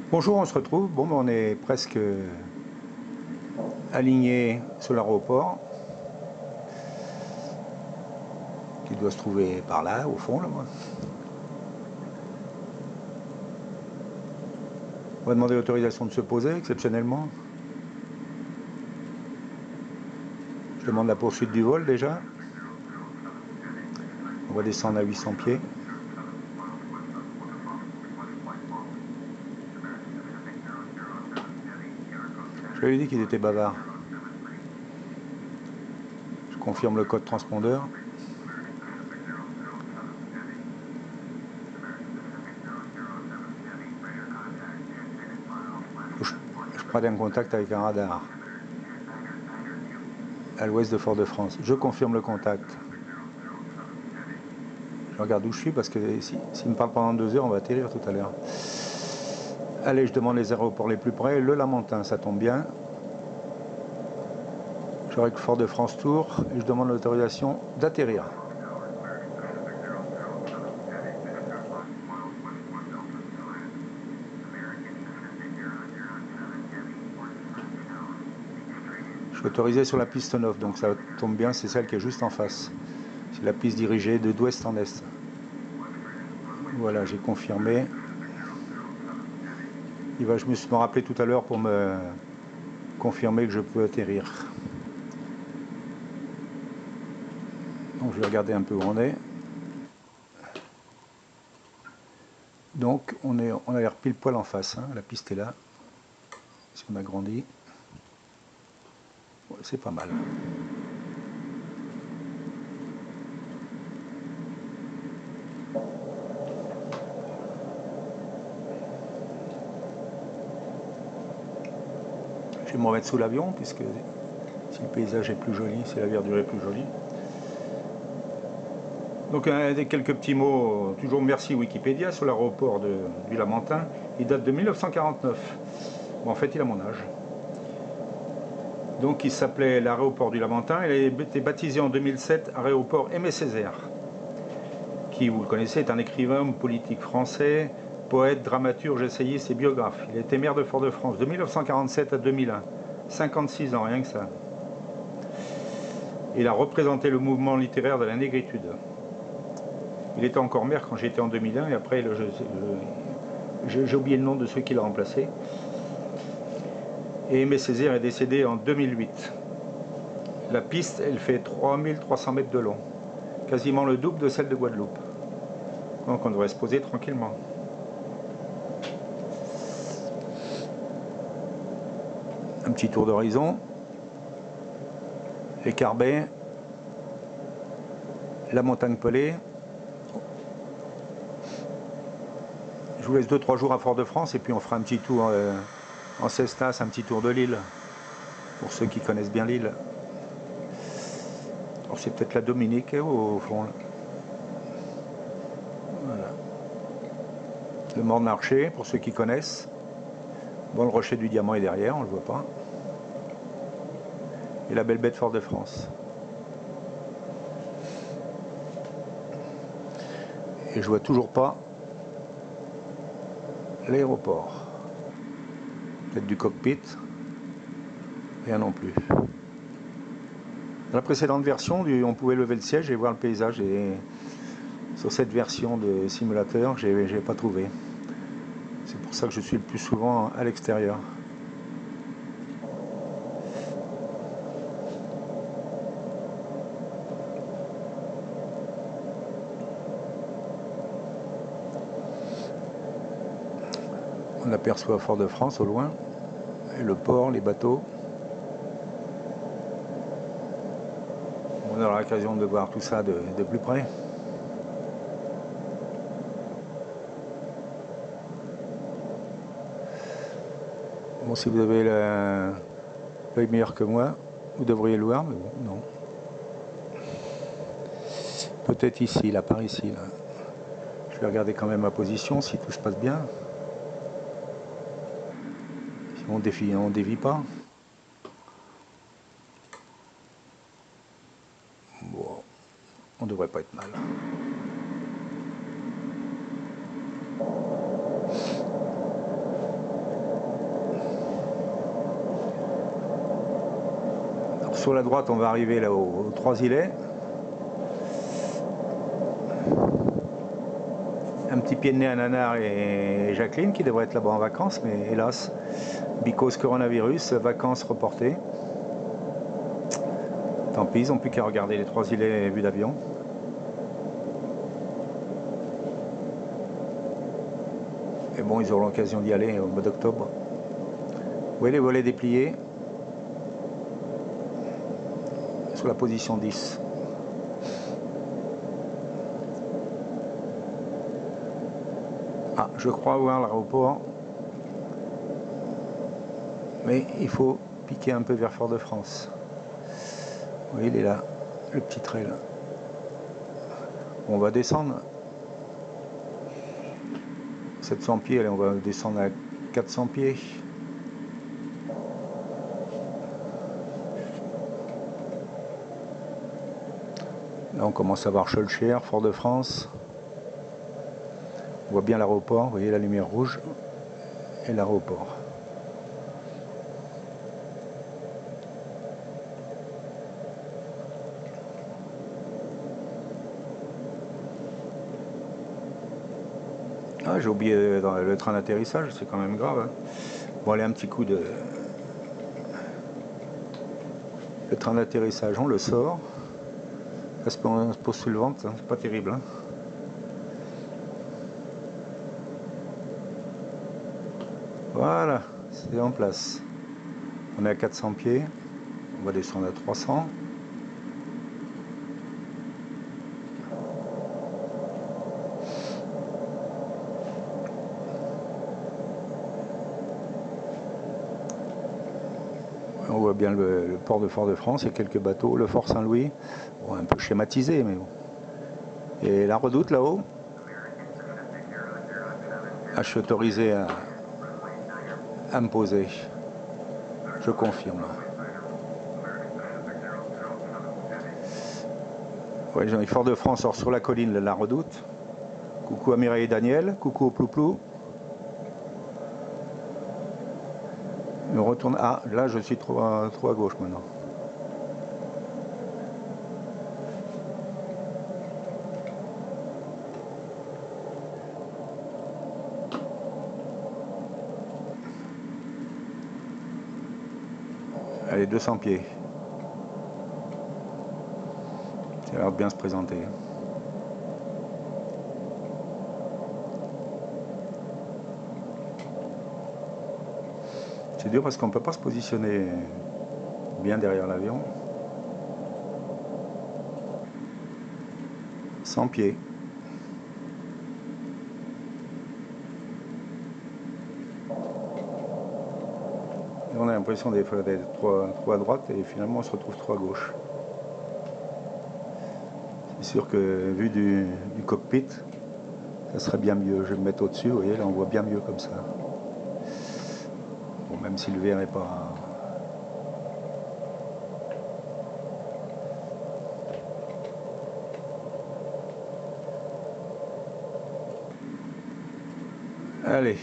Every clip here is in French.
Bonjour, on se retrouve. Bon, ben, on est presque aligné sur l'aéroport, qui doit se trouver par là, au fond, là, moi. On va demander l'autorisation de se poser, exceptionnellement. Je demande la poursuite du vol, déjà. On va descendre à 800 pieds. Je lui ai dit qu'il était bavard. Je confirme le code transpondeur. Je prends un contact avec un radar à l'ouest de Fort-de-France. Je confirme le contact. Je regarde où je suis parce que s'il me parle pendant 2 heures, on va atterrir tout à l'heure. Allez, je demande les aéroports les plus près. Le Lamentin, ça tombe bien. Je règle Fort-de-France Tours et je demande l'autorisation d'atterrir. Je suis autorisé sur la piste 9, donc ça tombe bien, c'est celle qui est juste en face. C'est la piste dirigée d'ouest en est. Voilà, j'ai confirmé. Je me suis rappelé tout à l'heure pour me confirmer que je peux atterrir. Donc je vais regarder un peu où on est. Donc on a l'air pile poil en face, hein. La piste est là. Si on agrandit, ouais, c'est pas mal. Je vais me remettre sous l'avion, puisque si le paysage est plus joli, si la verdure est plus jolie. Donc quelques petits mots, toujours merci Wikipédia sur l'aéroport du Lamentin. Il date de 1949. Bon, en fait, il a mon âge. Donc il s'appelait l'aéroport du Lamentin. Il a été baptisé en 2007 aéroport Aimé Césaire, qui, vous le connaissez, est un écrivain politique français, poète, dramaturge, essayiste et biographe. Il a été maire de Fort-de-France de 1947 à 2001. 56 ans, rien que ça. Il a représenté le mouvement littéraire de la négritude. Il était encore maire quand j'étais en 2001 et après j'ai oublié le nom de ceux qui l'ont remplacé. Et Aimé Césaire est décédé en 2008. La piste, elle fait 3300 mètres de long, quasiment le double de celle de Guadeloupe. Donc on devrait se poser tranquillement. Un petit tour d'horizon. Les Carbets, la montagne Pelée. Je vous laisse 2-3 jours à Fort-de-France et puis on fera un petit tour en Cestas, un petit tour de l'île, pour ceux qui connaissent bien l'île. Alors c'est peut-être la Dominique au fond. Là. Voilà. Le Morne-Marché, pour ceux qui connaissent. Bon, le rocher du Diamant est derrière, on ne le voit pas. Et la belle baie de Fort-de-France. Et je vois toujours pas l'aéroport. Peut-être du cockpit. Rien non plus. Dans la précédente version, on pouvait lever le siège et voir le paysage. Et sur cette version de simulateur, j'ai pas trouvé. C'est pour ça que je suis le plus souvent à l'extérieur. On aperçoit Fort-de-France au loin, et le port, les bateaux. On aura l'occasion de voir tout ça de plus près. Bon, si vous avez l'œil meilleur que moi, vous devriez le voir, mais bon, non. Peut-être ici, là, par ici. Là. Je vais regarder quand même ma position, si tout se passe bien. Si on dévie pas. Bon, on devrait pas être mal. Sur la droite, on va arriver là aux 3 îlets. Un petit pied de nez à Nanar et Jacqueline qui devraient être là-bas en vacances, mais hélas, because coronavirus, vacances reportées. Tant pis, ils n'ont plus qu'à regarder les 3 îlets vus d'avion. Et bon, ils auront l'occasion d'y aller au mois d'octobre. Vous voyez les volets dépliés sur la position 10. Ah, je crois voir l'aéroport. Mais il faut piquer un peu vers Fort-de-France. Vous voyez, il est là, le petit trail. On va descendre. 700 pieds, allez, on va descendre à 400 pieds. Là, on commence à voir Schœlcher, Fort-de-France. On voit bien l'aéroport, vous voyez la lumière rouge et l'aéroport. Ah, j'ai oublié le train d'atterrissage, c'est quand même grave. Hein. Bon, allez, un petit coup de... Le train d'atterrissage, on le sort. Ça se pose sous le ventre, hein. C'est pas terrible. Hein. Voilà, c'est en place. On est à 400 pieds. On va descendre à 300. On voit bien le port de Fort-de-France, il y a quelques bateaux, le Fort Saint-Louis, bon, un peu schématisé, mais bon. Et la Redoute là-haut, je suis autorisé à me poser, je confirme. Ouais, j'ai Fort-de-France sort sur la colline de la Redoute. Coucou à Mireille et Daniel, coucou au Plouplou. On retourne. Ah, là je suis trop à gauche maintenant. Allez, 200 pieds. Ça a l'air de bien se présenter. C'est dur parce qu'on ne peut pas se positionner bien derrière l'avion. 100 pieds. Et on a l'impression d'être trop à droite et finalement on se retrouve trop à gauche. C'est sûr que vu du cockpit, ça serait bien mieux. Je vais me mettre au-dessus, vous voyez, là on voit bien mieux comme ça. Bon, même si le verre n'est pas... Allez,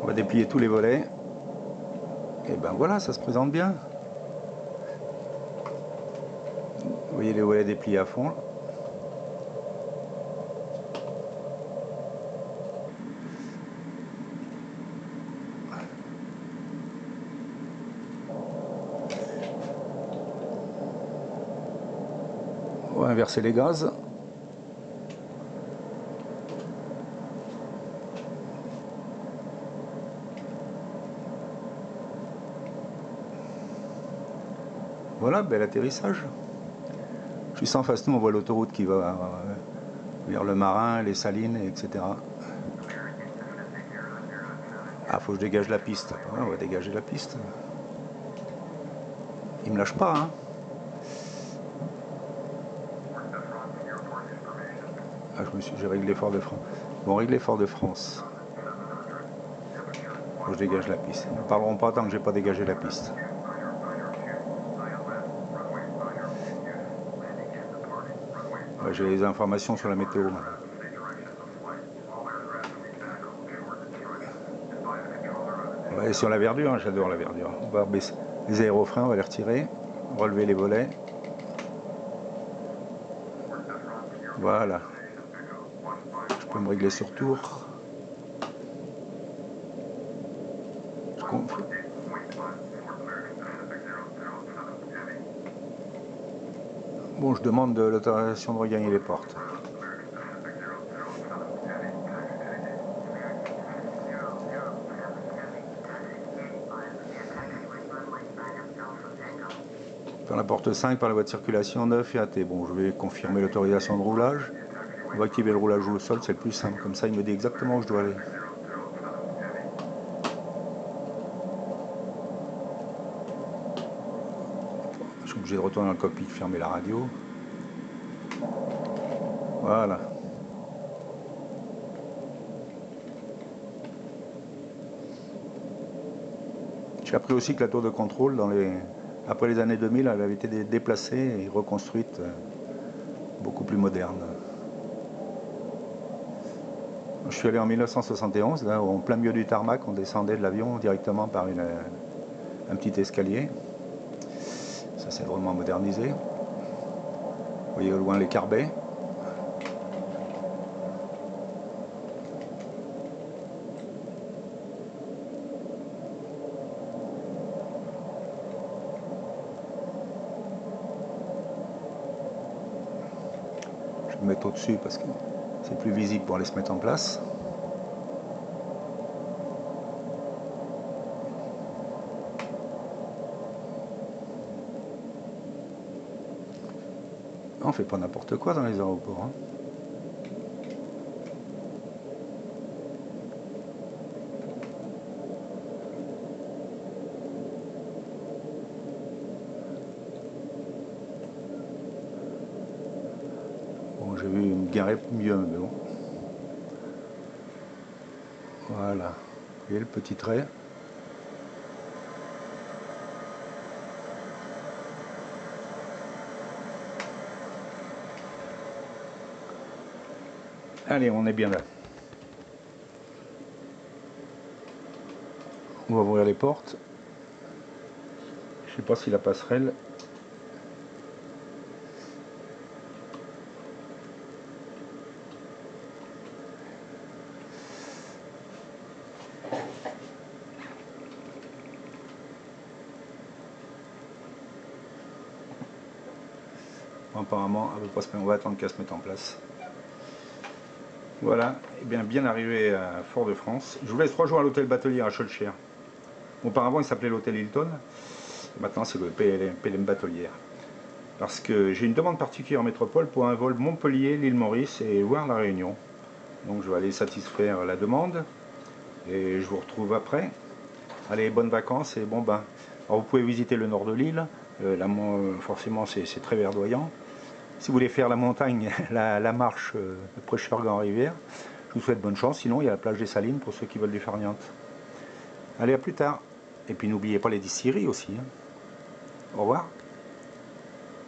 on va déplier tous les volets. Et ben voilà, ça se présente bien. Vous voyez les volets dépliés à fond. On va inverser les gaz. Voilà, bel atterrissage. Juste en face, nous, on voit l'autoroute qui va vers le Marin, les Salines, etc. Ah, faut que je dégage la piste. Ouais, on va dégager la piste. Il me lâche pas, hein. Ah, j'ai réglé Fort-de-France. Bon, réglé Fort-de-France. Faut que je dégage la piste. Ils ne parleront pas tant que j'ai pas dégagé la piste. Ouais, j'ai les informations sur la météo maintenant. Ouais, sur la verdure, hein, j'adore la verdure. On va baisser les aérofreins, on va les retirer. relever les volets. Voilà. Je peux me régler sur tour. Bon, je demande l'autorisation de regagner les portes. Dans la porte 5 par la voie de circulation 9 et AT. Bon, je vais confirmer l'autorisation de roulage. On va activer le roulage au sol, c'est le plus simple. Comme ça, il me dit exactement où je dois aller. Je suis obligé de retourner dans le cockpit, fermer la radio. Voilà. J'ai appris aussi que la tour de contrôle, après les années 2000, elle avait été déplacée et reconstruite, beaucoup plus moderne. Je suis allé en 1971, là, en plein milieu du tarmac, on descendait de l'avion directement par un petit escalier. Ça c'est vraiment modernisé. Vous voyez au loin les carbets. Je vais me mettre au-dessus parce que c'est plus visible pour aller se mettre en place. On fait pas n'importe quoi dans les aéroports. Hein. Bon, j'ai vu une garer mieux, mais bon. Voilà. Vous voyez le petit trait. Allez, on est bien là. On va ouvrir les portes. Je sais pas si la passerelle. Apparemment, on va attendre qu'elle se mette en place. Voilà, et bien arrivé à Fort-de-France. Je vous laisse 3 jours à l'hôtel Batelier à Schœlcher. Auparavant, il s'appelait l'hôtel Hilton. Maintenant, c'est le PLM Batelière. Parce que j'ai une demande particulière en métropole pour un vol Montpellier, l'île Maurice et voir la Réunion. Donc, je vais aller satisfaire la demande. Et je vous retrouve après. Allez, bonnes vacances et bon bain. Alors, vous pouvez visiter le nord de l'île. Forcément, c'est très verdoyant. Si vous voulez faire la montagne, la marche de Prêcheur-Grand-Rivière, je vous souhaite bonne chance. Sinon, il y a la plage des Salines pour ceux qui veulent du farniente. Allez, à plus tard. Et puis, n'oubliez pas les distilleries aussi. Hein. Au revoir.